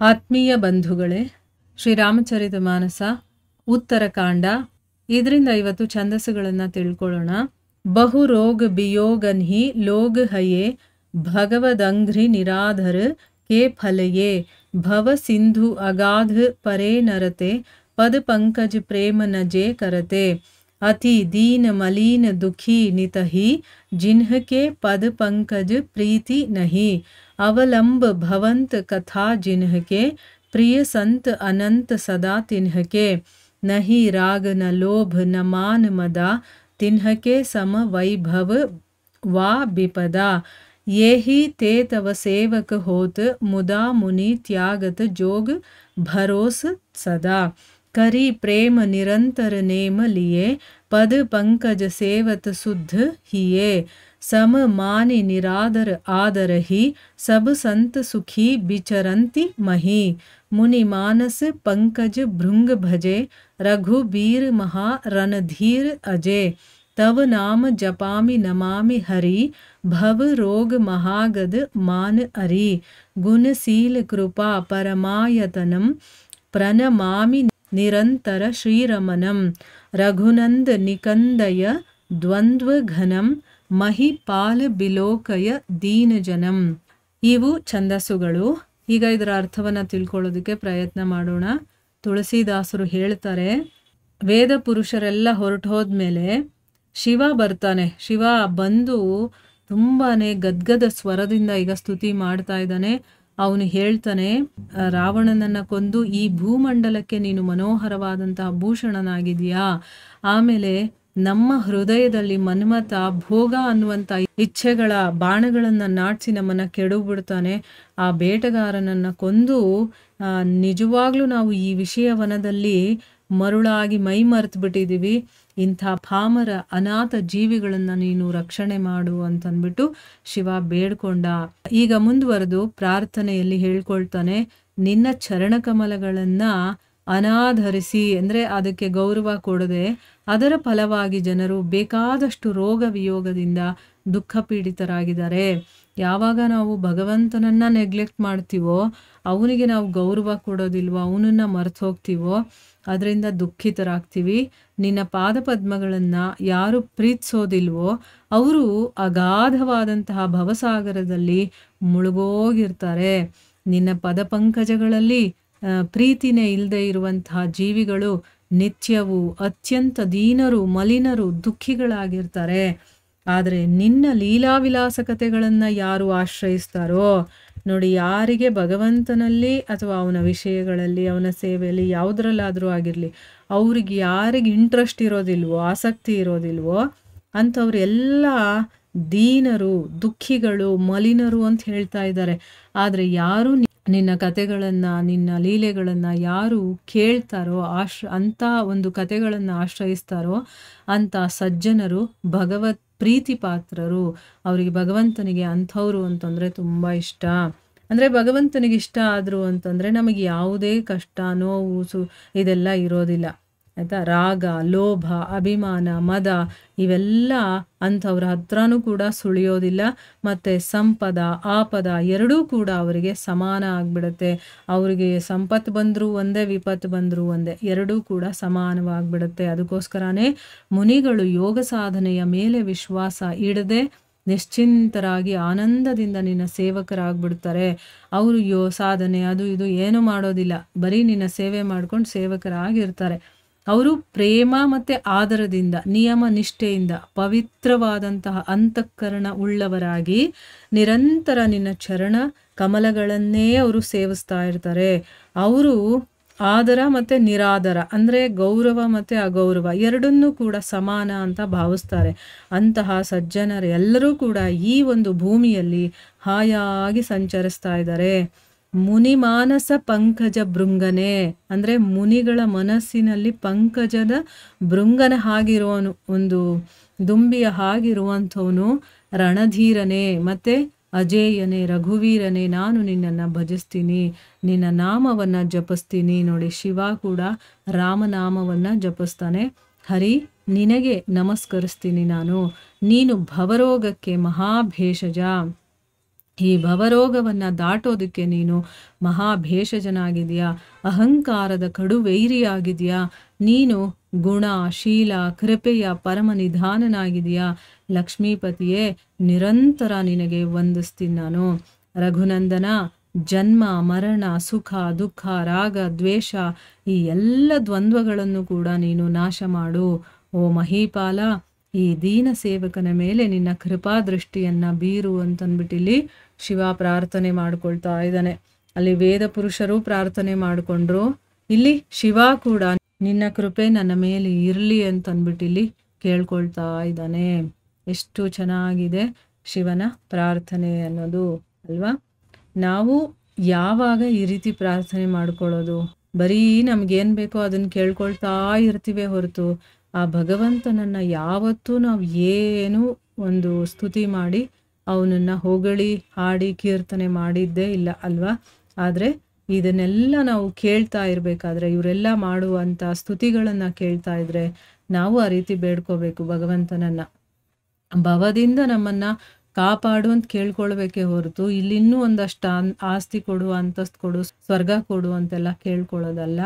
ಆತ್ಮೀಯ ಬಂಧುಗಳೇ, ಶ್ರೀರಾಮಚರಿತಮಾನಸ ಉತ್ತರಕಾಂಡ. ಇದರಿಂದ ಇವತ್ತು ಛಂದಸ್ಸುಗಳನ್ನು ತಿಳ್ಕೊಳ್ಳೋಣ. ಬಹು ರೋಗ ಬಿಯೋಗನ್ಹಿ ಲೋಗ ಹಯೇ ಭಗವದಂಘ್ರಿ ನಿರಾಧರ ಕೆ ಫಲಯೇ ಭವ ಸಿಂಧು ಅಗಾಧ ಪರೇ ನರತೆ ಪದ ಪಂಕಜ ಪ್ರೇಮ ನಜೆ ಕರತೆ ಅತಿ ದೀನ ಮಲೀನ ದುಖಿ ನಿತಹಿ जिन्हके पद पंकज प्रीति नहीं अवलंब भवंत कथा जिन्हके प्रिय संत अनंत सदा तिन्हके नहीं राग न लोभ न मान मदा तिन्हके सम वैभव वा विपदा ये ही ते तव सेवक होत मुदा मुनि त्यागत जोग भरोस सदा करी प्रेम निरंतर नेम लिए पद पंकज सेवत शुद्ध हिये सम मानि निरादर आदर ही सब संत सुखी बिचरंति मही मुनि मानस पंकज भृंग भजे रघुबीर महा रणधीर अजय तव नाम जपामि नमामि हरि भव रोग महागद मान अरि गुणशील कृपा परमायतनम प्रणमामि निरंतर श्रीरमणं रघुनंद निकंदय द्ವಂದ್ವ ಘನಂ ಮಹಿಪಾಲ ಬಿಲೋಕಯ ದೀನಜನಂ. ಇವು ಛಂದಸ್ಸುಗಳು. ಈಗ ಇದರ ಅರ್ಥವನ್ನು ತಿಳ್ಕೊಳ್ಳೋದಕ್ಕೆ ಪ್ರಯತ್ನ ಮಾಡೋಣ. ತುಳಸಿದಾಸರು ಹೇಳ್ತಾರೆ, ವೇದ ಪುರುಷರೆಲ್ಲ ಹೊರಟು ಹೋದ್ಮೇಲೆ ಶಿವ ಬರ್ತಾನೆ. ಶಿವ ಬಂದು ತುಂಬಾನೇ ಗದ್ಗದ ಸ್ವರದಿಂದ ಈಗ ಸ್ತುತಿ ಮಾಡ್ತಾ ಇದ್ದಾನೆ. ಅವನು ಹೇಳ್ತಾನೆ, ರಾವಣನನ್ನ ಕೊಂದು ಈ ಭೂಮಂಡಲಕ್ಕೆ ನೀನು ಮನೋಹರವಾದಂತಹ ಭೂಷಣನಾಗಿದೆಯಾ. ಆಮೇಲೆ ನಮ್ಮ ಹೃದಯದಲ್ಲಿ ಮನ್ಮಥ ಭೋಗ ಅನ್ನುವಂಥ ಇಚ್ಛೆಗಳ ಬಾಣಗಳನ್ನ ನಾಟಿಸಿ ನಮ್ಮನ್ನ ಕೆಡುಬಿಡ್ತಾನೆ. ಆ ಬೇಟೆಗಾರನನ್ನ ಕೊಂದು ನಿಜವಾಗ್ಲೂ ನಾವು ಈ ವಿಷಯವನದಲ್ಲಿ ಮರುಳಾಗಿ ಮೈ ಮರೆತು ಬಿಟ್ಟಿದ್ದೀವಿ. ಇಂಥ ಪಾಮರ ಅನಾಥ ಜೀವಿಗಳನ್ನ ನೀನು ರಕ್ಷಣೆ ಮಾಡು ಅಂತಂದ್ಬಿಟ್ಟು ಶಿವ ಬೇಡ್ಕೊಂಡ. ಈಗ ಮುಂದುವರೆದು ಪ್ರಾರ್ಥನೆಯಲ್ಲಿ ಹೇಳ್ಕೊಳ್ತಾನೆ, ನಿನ್ನ ಚರಣಕಮಲಗಳನ್ನ ಅನಾಧರಿಸಿ ಅಂದರೆ ಅದಕ್ಕೆ ಗೌರವ ಕೊಡದೆ ಅದರ ಫಲವಾಗಿ ಜನರು ಬೇಕಾದಷ್ಟು ರೋಗ ವಿಯೋಗದಿಂದ ದುಃಖ ಪೀಡಿತರಾಗಿದ್ದಾರೆ. ಯಾವಾಗ ನಾವು ಭಗವಂತನನ್ನ ನೆಗ್ಲೆಕ್ಟ್ ಮಾಡ್ತೀವೋ, ಅವನಿಗೆ ನಾವು ಗೌರವ ಕೊಡೋದಿಲ್ವೋ, ಅವನನ್ನ ಮರೆತು ಹೋಗ್ತೀವೋ, ಅದರಿಂದ ದುಃಖಿತರಾಗ್ತೀವಿ. ನಿನ್ನ ಪಾದಪದ್ಮಗಳನ್ನು ಯಾರು ಪ್ರೀತಿಸೋದಿಲ್ವೋ ಅವರು ಅಗಾಧವಾದಂತಹ ಭವಸಾಗರದಲ್ಲಿ ಮುಳುಗೋಗಿರ್ತಾರೆ. ನಿನ್ನ ಪದಪಂಕಜಗಳಲ್ಲಿ ಪ್ರೀತಿನೇ ಇಲ್ಲದೆ ಇರುವಂತಹ ಜೀವಿಗಳು ನಿತ್ಯವೂ ಅತ್ಯಂತ ದೀನರು, ಮಲಿನರು, ದುಃಖಿಗಳಾಗಿರ್ತಾರೆ. ಆದರೆ ನಿನ್ನ ಲೀಲಾವಿಲಾಸಕತೆಗಳನ್ನು ಯಾರು ಆಶ್ರಯಿಸ್ತಾರೋ ನೋಡಿ, ಯಾರಿಗೆ ಭಗವಂತನಲ್ಲಿ ಅಥವಾ ಅವನ ವಿಷಯಗಳಲ್ಲಿ, ಅವನ ಸೇವೆಯಲ್ಲಿ ಯಾವುದರಲ್ಲಾದರೂ ಆಗಿರಲಿ, ಅವ್ರಿಗೆ ಯಾರಿಗೆ ಇಂಟ್ರೆಸ್ಟ್ ಇರೋದಿಲ್ವೋ, ಆಸಕ್ತಿ ಇರೋದಿಲ್ವೋ ಅಂಥವ್ರೆಲ್ಲ ದೀನರು, ದುಃಖಿಗಳು, ಮಲಿನರು ಅಂತ ಹೇಳ್ತಾ ಇದ್ದಾರೆ. ಆದರೆ ಯಾರು ನಿನ್ನ ಕತೆಗಳನ್ನು, ನಿನ್ನ ಲೀಲೆಗಳನ್ನು ಯಾರು ಕೇಳ್ತಾರೋ, ಅಂಥ ಒಂದು ಕತೆಗಳನ್ನು ಆಶ್ರಯಿಸ್ತಾರೋ ಅಂಥ ಸಜ್ಜನರು ಭಗವತ್ ಪ್ರೀತಿ ಪಾತ್ರರು. ಅವರಿಗೆ ಭಗವಂತನಿಗೆ ಅಂಥವ್ರು ಅಂತಂದರೆ ತುಂಬ ಇಷ್ಟ. ಅಂದರೆ ಭಗವಂತನಿಗೆ ಇಷ್ಟ ಆದರು ಅಂತಂದರೆ ನಮಗೆ ಯಾವುದೇ ಕಷ್ಟ, ನೋವು, ಇದೆಲ್ಲ ಇರೋದಿಲ್ಲ ಆಯಿತಾ. ರಾಗ, ಲೋಭ, ಅಭಿಮಾನ, ಮದ ಇವೆಲ್ಲ ಅಂಥವ್ರ ಹತ್ರನೂ ಕೂಡ ಸುಳಿಯೋದಿಲ್ಲ. ಮತ್ತು ಸಂಪದ, ಆಪದ ಎರಡೂ ಕೂಡ ಅವರಿಗೆ ಸಮಾನ ಆಗಿಬಿಡುತ್ತೆ. ಅವರಿಗೆ ಸಂಪತ್ತು ಬಂದರೂ ಒಂದೇ, ವಿಪತ್ತು ಬಂದರೂ ಒಂದೇ, ಎರಡೂ ಕೂಡ ಸಮಾನವಾಗಿಬಿಡುತ್ತೆ. ಅದಕ್ಕೋಸ್ಕರನೇ ಮುನಿಗಳು ಯೋಗ ಸಾಧನೆಯ ಮೇಲೆ ವಿಶ್ವಾಸ ಇಡದೆ ನಿಶ್ಚಿಂತರಾಗಿ ಆನಂದದಿಂದ ನಿನ್ನ ಸೇವಕರಾಗ್ಬಿಡ್ತಾರೆ. ಅವರು ಸಾಧನೆ ಅದು ಇದು ಏನು ಮಾಡೋದಿಲ್ಲ, ಬರೀ ನಿನ್ನ ಸೇವೆ ಮಾಡ್ಕೊಂಡು ಸೇವಕರಾಗಿರ್ತಾರೆ. ಅವರು ಪ್ರೇಮ ಮತ್ತು ಆದರದಿಂದ, ನಿಯಮ ನಿಷ್ಠೆಯಿಂದ ಪವಿತ್ರವಾದಂತಹ ಅಂತಃಕರಣ ಉಳ್ಳವರಾಗಿ ನಿರಂತರ ನಿನ್ನ ಚರಣ ಕಮಲಗಳನ್ನೇ ಅವರು ಸೇವಿಸ್ತಾ ಇರ್ತಾರೆ. ಅವರು ಆದರ ಮತ್ತು ನಿರಾದರ ಅಂದರೆ ಗೌರವ ಮತ್ತು ಅಗೌರವ ಎರಡನ್ನೂ ಕೂಡ ಸಮಾನ ಅಂತ ಭಾವಿಸ್ತಾರೆ. ಅಂತಹ ಸಜ್ಜನರೆಲ್ಲರೂ ಕೂಡ ಈ ಒಂದು ಭೂಮಿಯಲ್ಲಿ ಹಾಯಾಗಿ ಸಂಚರಿಸ್ತಾ ಇದ್ದಾರೆ. ಮುನಿ ಮಾನಸ ಪಂಕಜ ಭೃಂಗನೆ ಅಂದರೆ ಮುನಿಗಳ ಮನಸ್ಸಿನಲ್ಲಿ ಪಂಕಜದ ಭೃಂಗನ ಹಾಗಿರುವನು, ಒಂದು ದುಂಬಿಯ ಹಾಗಿರುವಂಥವನು, ರಣಧೀರನೇ ಮತ್ತು ಅಜೇಯನೇ, ರಘುವೀರನೇ, ನಾನು ನಿನ್ನನ್ನು ಭಜಿಸ್ತೀನಿ, ನಿನ್ನ ನಾಮವನ್ನು ಜಪಿಸ್ತೀನಿ. ನೋಡಿ, ಶಿವ ಕೂಡ ರಾಮನಾಮವನ್ನು ಜಪಿಸ್ತಾನೆ. ಹರಿ, ನಿನಗೆ ನಮಸ್ಕರಿಸ್ತೀನಿ ನಾನು, ನೀನು ಭವರೋಗಕ್ಕೆ ಮಹಾಭೇಷಜ, ಈ ಭವರೋಗವನ್ನು ದಾಟೋದಕ್ಕೆ ನೀನು ಮಹಾಭೇಷಜನಾಗಿದೆಯಾ, ಅಹಂಕಾರದ ಕಡುವೈರಿಯಾಗಿದೆಯಾ, ನೀನು ಗುಣ ಶೀಲ ಕೃಪೆಯ ಪರಮ ನಿಧಾನನಾಗಿದೆಯಾ. ಲಕ್ಷ್ಮೀಪತಿಯೇ, ನಿರಂತರ ನಿನಗೆ ವಂದಿಸ್ತೀನಿ ನಾನು. ರಘುನಂದನ, ಜನ್ಮ ಮರಣ ಸುಖ ದುಃಖ ರಾಗ ದ್ವೇಷ ಈ ಎಲ್ಲ ದ್ವಂದ್ವಗಳನ್ನು ಕೂಡ ನೀನು ನಾಶ ಮಾಡು. ಓ ಮಹೀಪಾಲ, ಈ ದೀನ ಸೇವಕನ ಮೇಲೆ ನಿನ್ನ ಕೃಪಾ ದೃಷ್ಟಿಯನ್ನ ಬೀರು ಅಂತಂದ್ಬಿಟ್ಟಿಲ್ಲಿ ಶಿವ ಪ್ರಾರ್ಥನೆ ಮಾಡ್ಕೊಳ್ತಾ ಇದ್ದಾನೆ. ಅಲ್ಲಿ ವೇದ ಪುರುಷರು ಪ್ರಾರ್ಥನೆ ಮಾಡಿಕೊಂಡ್ರು, ಇಲ್ಲಿ ಶಿವ ಕೂಡ ನಿನ್ನ ಕೃಪೆ ನನ್ನ ಮೇಲೆ ಇರಲಿ ಅಂತಂದ್ಬಿಟ್ಟಿಲ್ಲಿ ಕೇಳ್ಕೊಳ್ತಾ ಇದ್ದಾನೆ. ಎಷ್ಟು ಚೆನ್ನಾಗಿದೆ ಶಿವನ ಪ್ರಾರ್ಥನೆ ಅನ್ನೋದು ಅಲ್ವಾ. ನಾವು ಯಾವಾಗ ಈ ರೀತಿ ಪ್ರಾರ್ಥನೆ ಮಾಡ್ಕೊಳ್ಳೋದು, ಬರೀ ನಮ್ಗೇನು ಬೇಕೋ ಅದನ್ನು ಕೇಳ್ಕೊಳ್ತಾ ಇರ್ತೀವಿ ಹೊರತು ಆ ಭಗವಂತನನ್ನು ಯಾವತ್ತೂ ನಾವು ಏನು ಒಂದು ಸ್ತುತಿ ಮಾಡಿ ಅವನನ್ನು ಹೊಗಳಿ ಹಾಡಿ ಕೀರ್ತನೆ ಮಾಡಿದ್ದೇ ಇಲ್ಲ ಅಲ್ವಾ. ಆದರೆ ಇದನ್ನೆಲ್ಲ ನಾವು ಕೇಳ್ತಾ ಇರಬೇಕಾದ್ರೆ, ಇವರೆಲ್ಲ ಮಾಡುವಂಥ ಸ್ತುತಿಗಳನ್ನು ಕೇಳ್ತಾ ಇದ್ರೆ ನಾವು ಆ ರೀತಿ ಬೇಡ್ಕೋಬೇಕು ಭಗವಂತನನ್ನು. ಭವದಿಂದ ನಮ್ಮನ್ನು ಕಾಪಾಡು ಅಂತ ಕೇಳ್ಕೊಳ್ಬೇಕೇ ಹೊರತು ಇಲ್ಲಿನ್ನೂ ಒಂದಷ್ಟು ಆಸ್ತಿ ಕೊಡು, ಅಂತಸ್ತು ಕೊಡು, ಸ್ವರ್ಗ ಕೊಡು ಅಂತೆಲ್ಲ ಕೇಳ್ಕೊಳ್ಳೋದಲ್ಲ.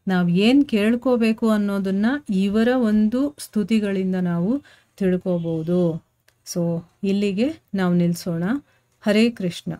ನಾವು ಏನು ಕೇಳ್ಕೋಬೇಕು ಅನ್ನೋದನ್ನು ಇವರ ಒಂದು ಸ್ತುತಿಗಳಿಂದ ನಾವು ತಿಳ್ಕೋಬಹುದು. ಸೊ ಇಲ್ಲಿಗೆ ನಾವು ನಿಲ್ಲಿಸೋಣ. ಹರೇ ಕೃಷ್ಣ.